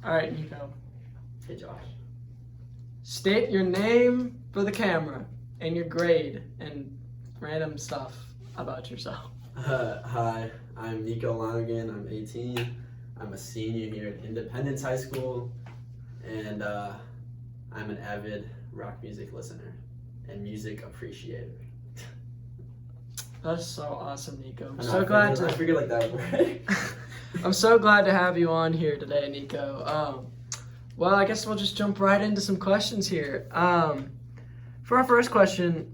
All right, Nico. Hey, Josh. State your name for the camera and your grade and random stuff about yourself. Hi, I'm Nico Lonergan. I'm 18. I'm a senior here at Independence High School, and I'm an avid rock music listener and music appreciator. That's so awesome, Nico. I figured like that, right? I'm so glad to have you on here today, Nico. Well, I guess we'll just jump right into some questions here. For our first question,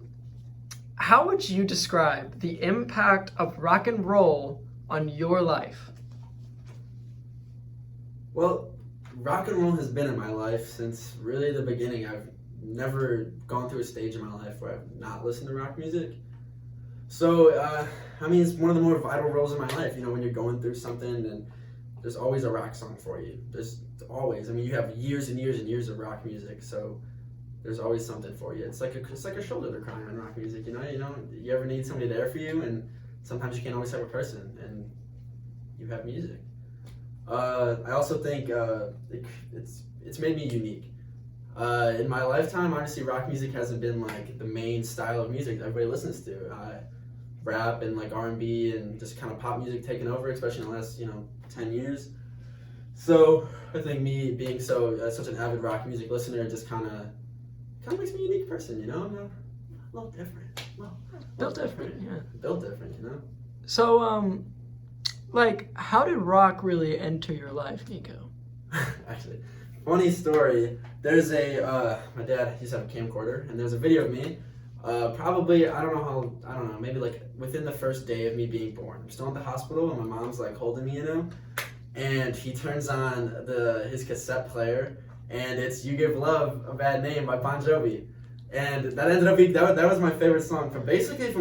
how would you describe the impact of rock and roll on your life? Well, rock and roll has been in my life since really the beginning. I've never gone through a stage in my life where I've not listened to rock music. So, it's one of the more vital roles in my life. You know, when you're going through something, and there's always a rock song for you. There's always. You have years and years and years of rock music, so there's always something for you. It's like a shoulder to cry on rock music. You know, you ever need somebody there for you, and sometimes you can't always have a person, and you have music. I also think it's made me unique. In my lifetime, honestly, rock music hasn't been like the main style of music that everybody listens to. Rap and like R&B and just kind of pop music taken over, especially in the last 10 years. So I think me being such an avid rock music listener just kind of makes me a unique person. I'm a little different. Built different, yeah. Built different, So, how did rock really enter your life, Nico? Actually, funny story. There's my dad used to have a camcorder, and there's a video of me. Probably, I don't know, maybe like within the first day of me being born. I'm still at the hospital, and my mom's like holding me, and he turns on his cassette player, and it's "You Give Love a Bad Name" by Bon Jovi. And that ended up being, that was my favorite song. From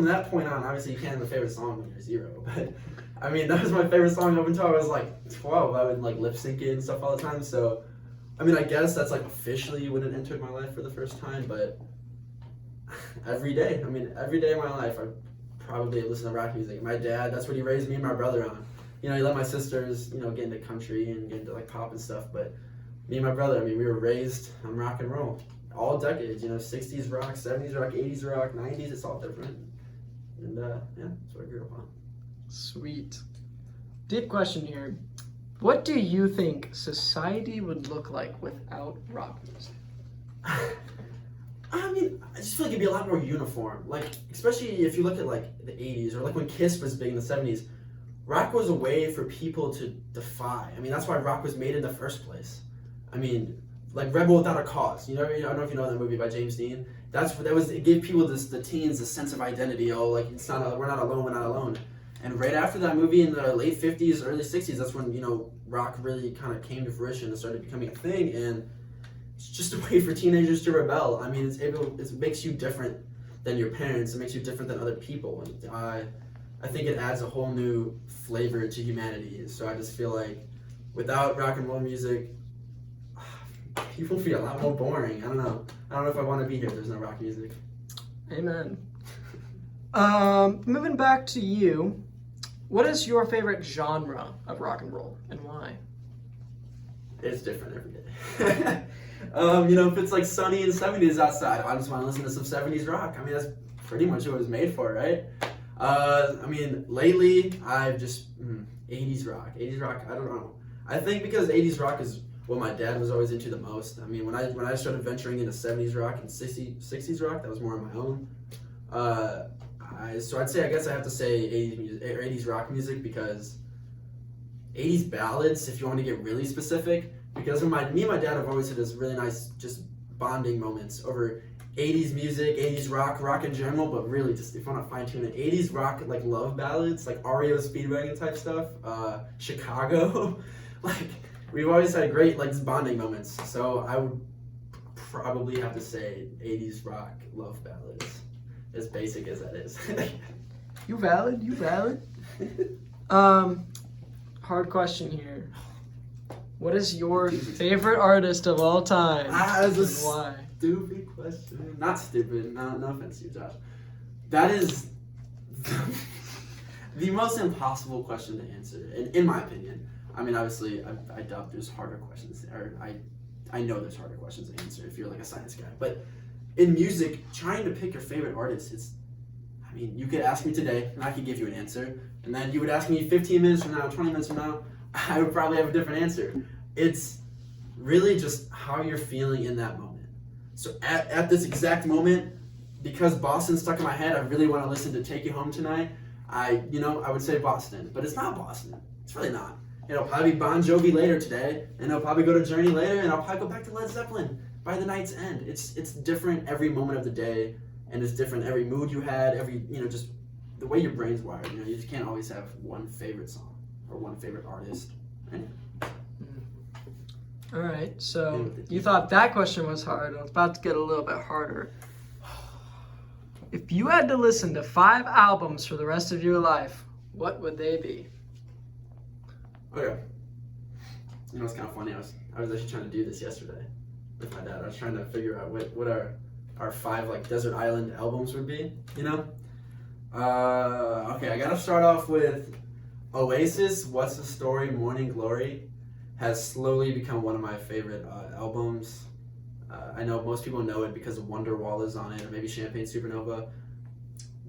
that point on, obviously you can't have a favorite song when you're 0, but that was my favorite song up until I was like 12. I would like lip sync it and stuff all the time. So, I guess that's like officially when it entered my life for the first time, but every day of my life, I probably listen to rock music. My dad, that's what he raised me and my brother on. He let my sisters, get into country and get into like pop and stuff, but me and my brother, we were raised on rock and roll. All decades, 60s rock, 70s rock, 80s rock, 90s, it's all different. And that's what I grew up on. Sweet. Deep question here. What do you think society would look like without rock music? I just feel like it'd be a lot more uniform. Like, especially if you look at like the 80s or like when Kiss was big in the 70s, rock was a way for people to defy. That's why rock was made in the first place. Like Rebel Without a Cause. I don't know if you know that movie by James Dean. It gave people the teens a sense of identity. Oh, like we're not alone, we're not alone. And right after that movie in the late 50s, early 60s, that's when rock really kind of came to fruition and started becoming a thing. And it's just a way for teenagers to rebel. It makes you different than your parents. It makes you different than other people. And I think it adds a whole new flavor to humanity. So I just feel like without rock and roll music, people would be a lot more boring. I don't know if I want to be here if there's no rock music. Amen. Moving back to you, what is your favorite genre of rock and roll and why? It's different every day. If it's like sunny and 70s outside, I just want to listen to some 70s rock. That's pretty much what it was made for, right? Lately, I've just 80s rock. 80s rock, I don't know. I think because 80s rock is what my dad was always into the most. When I started venturing into 70s rock and 60s rock, that was more on my own. So I'd say, I guess I have to say 80s rock music, because 80s ballads, if you want to get really specific, because me and my dad have always had this really nice just bonding moments over 80s music, 80s rock in general, but really just if you want to fine tune it, 80s rock like love ballads, like REO Speedwagon type stuff, Chicago, like we've always had great like bonding moments. So I would probably have to say 80s rock love ballads, as basic as that is. You valid. Hard question here. What is your favorite artist of all time? And why? Stupid question. Not stupid. No offense to you, Josh. That is the most impossible question to answer, in my opinion. I mean, obviously, I doubt there's harder questions, or I know there's harder questions to answer if you're like a science guy. But in music, trying to pick your favorite artist, I mean, you could ask me today, and I could give you an answer, and then you would ask me 15 minutes from now, 20 minutes from now, I would probably have a different answer. It's really just how you're feeling in that moment. So at this exact moment, because Boston's stuck in my head, I really want to listen to Take You Home Tonight. I would say Boston, but it's not Boston. It's really not. It'll probably be Bon Jovi later today, and I'll probably go to Journey later, and I'll probably go back to Led Zeppelin by the night's end. It's different every moment of the day, and it's different every mood you had, every, just the way your brain's wired. You just can't always have one favorite song or one favorite artist. Right? All right, so you thought that question was hard. It's about to get a little bit harder. If you had to listen to 5 albums for the rest of your life, what would they be? Okay. It's kind of funny. I was actually trying to do this yesterday with my dad. I was trying to figure out what our 5 like desert island albums would be. Okay, I gotta start off with Oasis. What's the Story? Morning Glory has slowly become one of my favorite albums. I know most people know it because Wonderwall is on it, or maybe Champagne Supernova.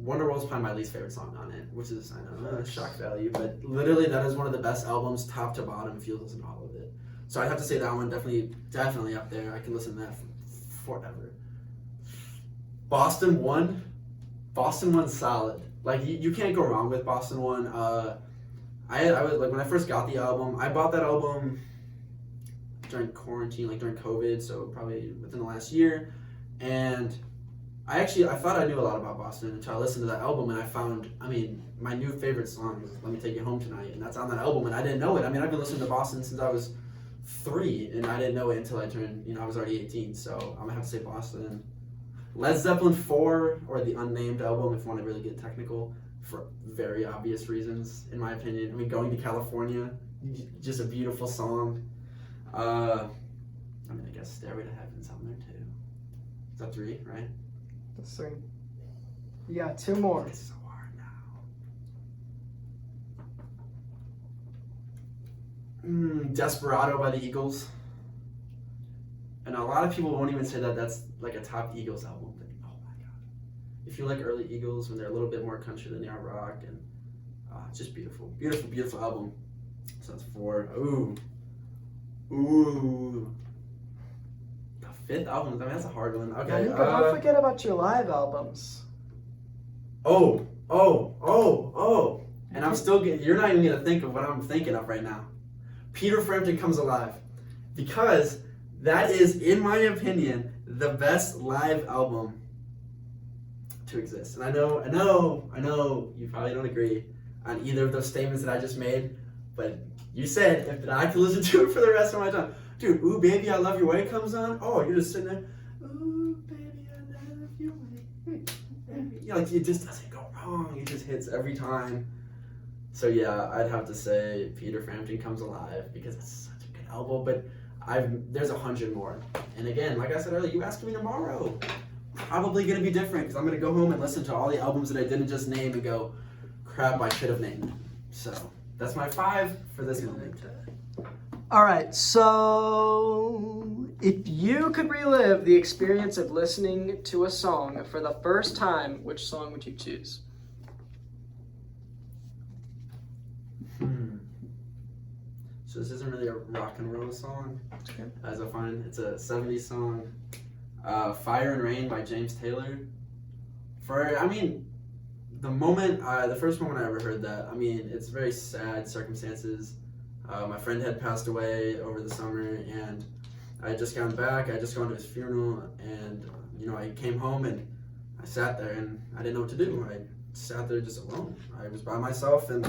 Wonderwall is probably my least favorite song on it, which is, I know, shock value, but literally that is one of the best albums, top to bottom, if you listen to all of it. So I'd have to say that one definitely up there. I can listen to that forever. Boston 1. Boston 1's solid. Like, you can't go wrong with Boston 1. I was like, when I first got the album, I bought that album during quarantine, like during COVID, so probably within the last year. And I thought I knew a lot about Boston until I listened to that album, and I found, my new favorite song is Let Me Take You Home Tonight, and that's on that album, and I didn't know it. I've been listening to Boston since I was 3, and I didn't know it until I turned, I was already 18, so I'm gonna have to say Boston. Led Zeppelin 4, or the unnamed album, if you want to really get technical, for very obvious reasons, in my opinion. Going to California, just a beautiful song. I guess Stairway to Heaven's on there too. Is that 3, right? That's 3. You got 2 more. It's so hard now. Desperado by the Eagles. And a lot of people won't even say that that's like a top Eagles album, but oh my god. If you like early Eagles when they're a little bit more country than they are rock, and it's just beautiful. Beautiful, beautiful album. So that's 4. Ooh. The 5th album, that's a hard one. Okay. Don't forget about your live albums. Oh. And I'm still you're not even gonna think of what I'm thinking of right now. Peter Frampton Comes Alive. Because that is, in my opinion, the best live album to exist. And I know you probably don't agree on either of those statements that I just made, but you said if I could listen to it for the rest of my time. Dude, Ooh Baby I Love Your Way comes on. Oh, you're just sitting there. Ooh baby I love your way. Like, it just doesn't go wrong. It just hits every time. So yeah, I'd have to say Peter Frampton Comes Alive because it's such a good album. But there's 100 more. And again, like I said earlier, you ask me tomorrow. Probably gonna be different because I'm gonna go home and listen to all the albums that I didn't just name and go, crap, I should have named them. So that's my 5 for this moment. All right, so if you could relive the experience of listening to a song for the first time, which song would you choose? So this isn't really a rock and roll song, Okay. as I find. It's a 70s song. Fire and Rain by James Taylor. The first moment I ever heard that, it's very sad circumstances. My friend had passed away over the summer, and I had just gone back. I had just gone to his funeral, and I came home and I sat there and I didn't know what to do. I sat there just alone. I was by myself, and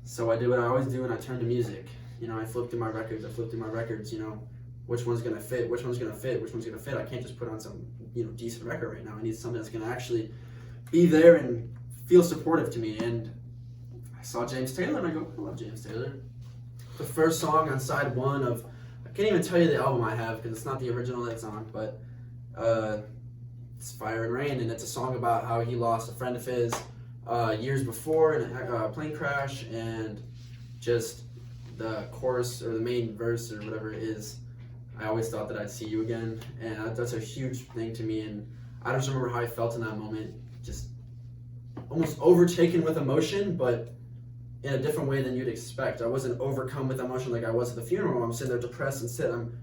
so I did what I always do, and I turned to music. I flipped through my records. Which one's gonna fit? Which one's gonna fit? Which one's gonna fit? I can't just put on some decent record right now. I need something that's gonna actually be there and feel supportive to me. And I saw James Taylor, and I go, I love James Taylor. The first song on side 1 of, I can't even tell you the album I have because it's not the original that's on, but it's Fire and Rain, and it's a song about how he lost a friend of his years before in a plane crash, and just the chorus or the main verse or whatever it is, I always thought that I'd see you again, and that's a huge thing to me. And I just remember how I felt in that moment, just almost overtaken with emotion, but in a different way than you'd expect. I wasn't overcome with emotion like I was at the funeral. I'm sitting there depressed and I'm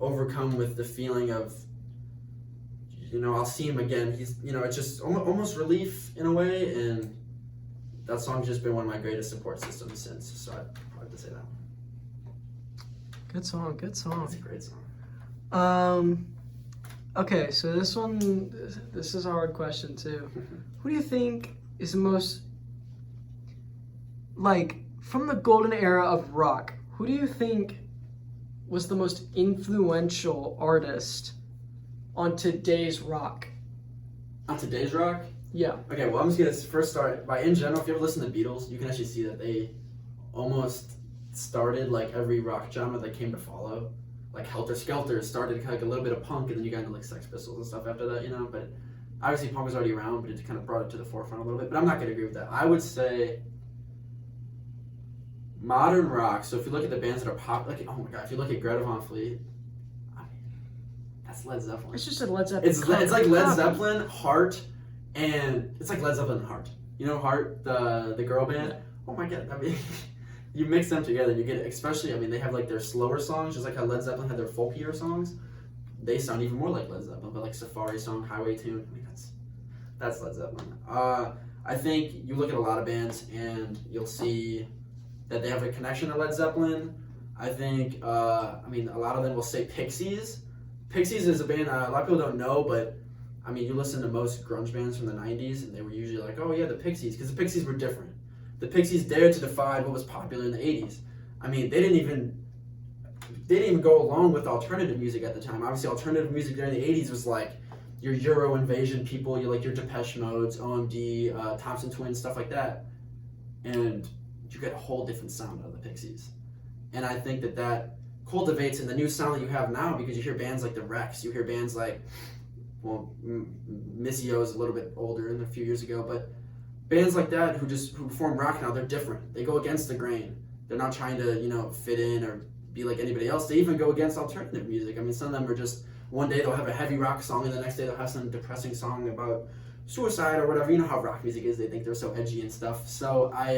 overcome with the feeling of, I'll see him again. He's, it's just almost relief in a way, and that song's just been one of my greatest support systems since. So I'd probably have to say that one. Good song. It's a great song. Okay, so this is a hard question too. Who do you think is the most, from the golden era of rock, who do you think was the most influential artist on today's rock? On today's rock? Yeah. Okay, well, I'm just going to first start by, in general, if you ever listen to the Beatles, you can actually see that they almost started like every rock genre they came to follow. Like Helter Skelter started kind of like a little bit of punk, and then you got into like Sex Pistols and stuff after that, but obviously punk was already around, but it kind of brought it to the forefront a little bit. But I'm not going to agree with that. I would say modern rock. So if you look at the bands that are pop, like, oh my god, if you look at Greta Van Fleet, I mean, that's Led Zeppelin. It's just a Led Zeppelin. It's like Led Zeppelin, Heart, and it's like Led Zeppelin and Heart. You know Heart, the girl band? Yeah. Oh my god, I mean, you mix them together and you get, especially, I mean, they have like their slower songs, just like how Led Zeppelin had their folkier songs. They sound even more like Led Zeppelin, but like Safari song, Highway Tune, I mean, that's Led Zeppelin. I think you look at a lot of bands and you'll see that they have a connection to Led Zeppelin. I think, a lot of them will say Pixies. Pixies is a band a lot of people don't know, but I mean, you listen to most grunge bands from the 90s and they were usually like, oh yeah, the Pixies, because the Pixies were different. The Pixies dared to defy what was popular in the 80s. I mean, they didn't even go along with alternative music at the time. Obviously, alternative music during the 80s was like your Euro Invasion people, your Depeche Modes, OMD, Thompson Twins, stuff like that. And you get a whole different sound out of the Pixies. And I think that cultivates in the new sound that you have now, because you hear bands like the Rex, you hear bands like, well, Missy O is a little bit older than a few years ago, but bands like that who perform rock now, they're different. They go against the grain. They're not trying to, fit in or be like anybody else. They even go against alternative music. I mean, some of them are just, one day they'll have a heavy rock song and the next day they'll have some depressing song about suicide or whatever. You know how rock music is. They think they're so edgy and stuff. So I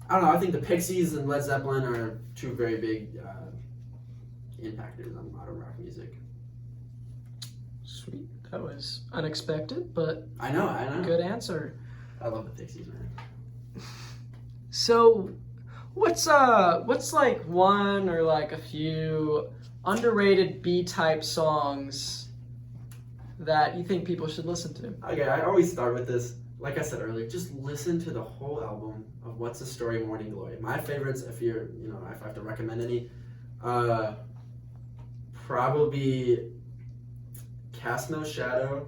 don't know. I think the Pixies and Led Zeppelin are two very big impactors on modern rock music. Sweet. That was unexpected, but I know. Good answer. I love the Pixies, man. So, what's like one or like a few underrated B-type songs that you think people should listen to? Okay, I always start with this. Like I said earlier, just listen to the whole album of What's the Story, Morning Glory. My favorites, if I have to recommend any, probably Cast No Shadow,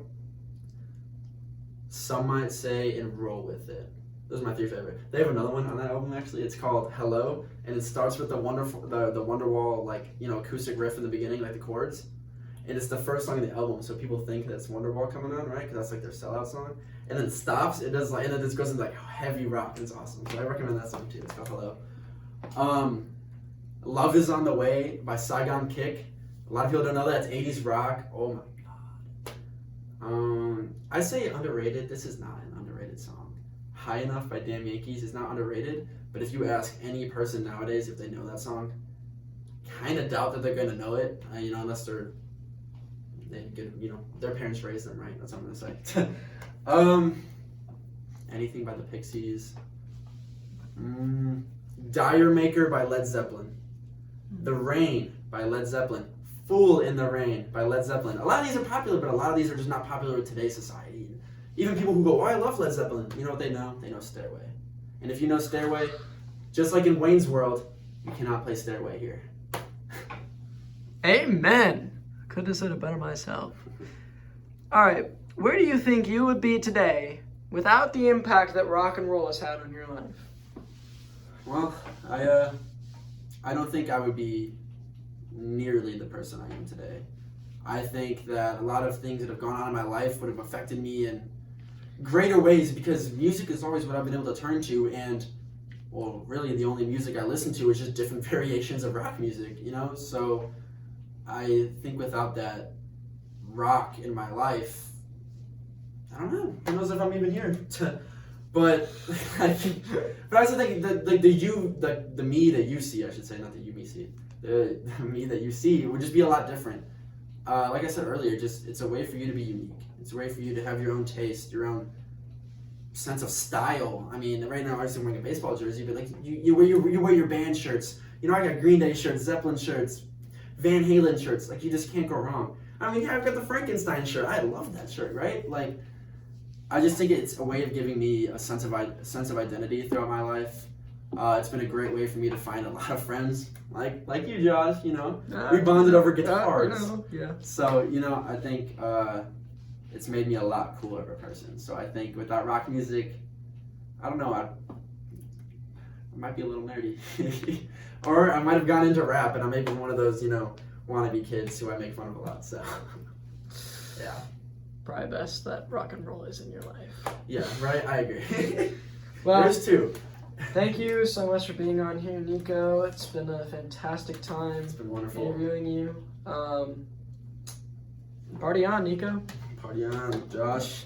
Some Might Say, and Roll With It. Those are my three favorite. They have another one on that album actually. It's called Hello, and it starts with the Wonderwall acoustic riff in the beginning, like the chords. And it's the first song in the album, so people think that's Wonderwall coming on, right? Because that's like their sellout song. And then it stops. It does and then it goes into like heavy rock, and it's awesome. So I recommend that song too. It's called Hello. Love Is on the Way by Saigon Kick. A lot of people don't know that. It's 80s rock. Oh my god. I say underrated. This is not an underrated song. High Enough by Damn Yankees is not underrated, but if you ask any person nowadays if they know that song, kind of doubt that they're going to know it, unless their parents raised them, right? That's what I'm going to say. Anything by the Pixies. Dire Maker by Led Zeppelin. The Rain by Led Zeppelin. Fool in the Rain by Led Zeppelin. A lot of these are popular, but a lot of these are just not popular in today's society. Even people who go, oh, I love Led Zeppelin. You know what they know? They know Stairway. And if you know Stairway, just like in Wayne's World, you cannot play Stairway here. Amen. Couldn't have said it better myself. All right, where do you think you would be today without the impact that rock and roll has had on your life? Well, I don't think I would be nearly the person I am today. I think that a lot of things that have gone on in my life would have affected me in greater ways, because music is always what I've been able to turn to, and well, really the only music I listen to is just different variations of rock music, you know? So I think without that rock in my life, I don't know. Who knows if I'm even here? But I also think that the me that you see, I should say, not that you me see, the me that you see would just be a lot different. Like I said earlier, just it's a way for you to be unique. It's a way for you to have your own taste, your own sense of style. I mean, right now I'm just wearing a baseball jersey, but like you wear your band shirts. You know, I got Green Day shirts, Zeppelin shirts, Van Halen shirts. Like you just can't go wrong. I mean, yeah, I've got the Frankenstein shirt. I love that shirt, right? Like, I just think it's a way of giving me a sense of identity throughout my life. It's been a great way for me to find a lot of friends, like you, Josh. You know, we bonded over guitars. Yeah. So you know, I think it's made me a lot cooler of a person. So I think without rock music, I don't know, I might be a little nerdy, or I might have gone into rap, and I'm maybe one of those wannabe kids who I make fun of a lot. So yeah. Probably best that rock and roll is in your life. Yeah, right? I agree. Well, there's two. Thank you so much for being on here, Nico. It's been a fantastic time. It's been wonderful. Interviewing you. Party on, Nico. Party on, Josh.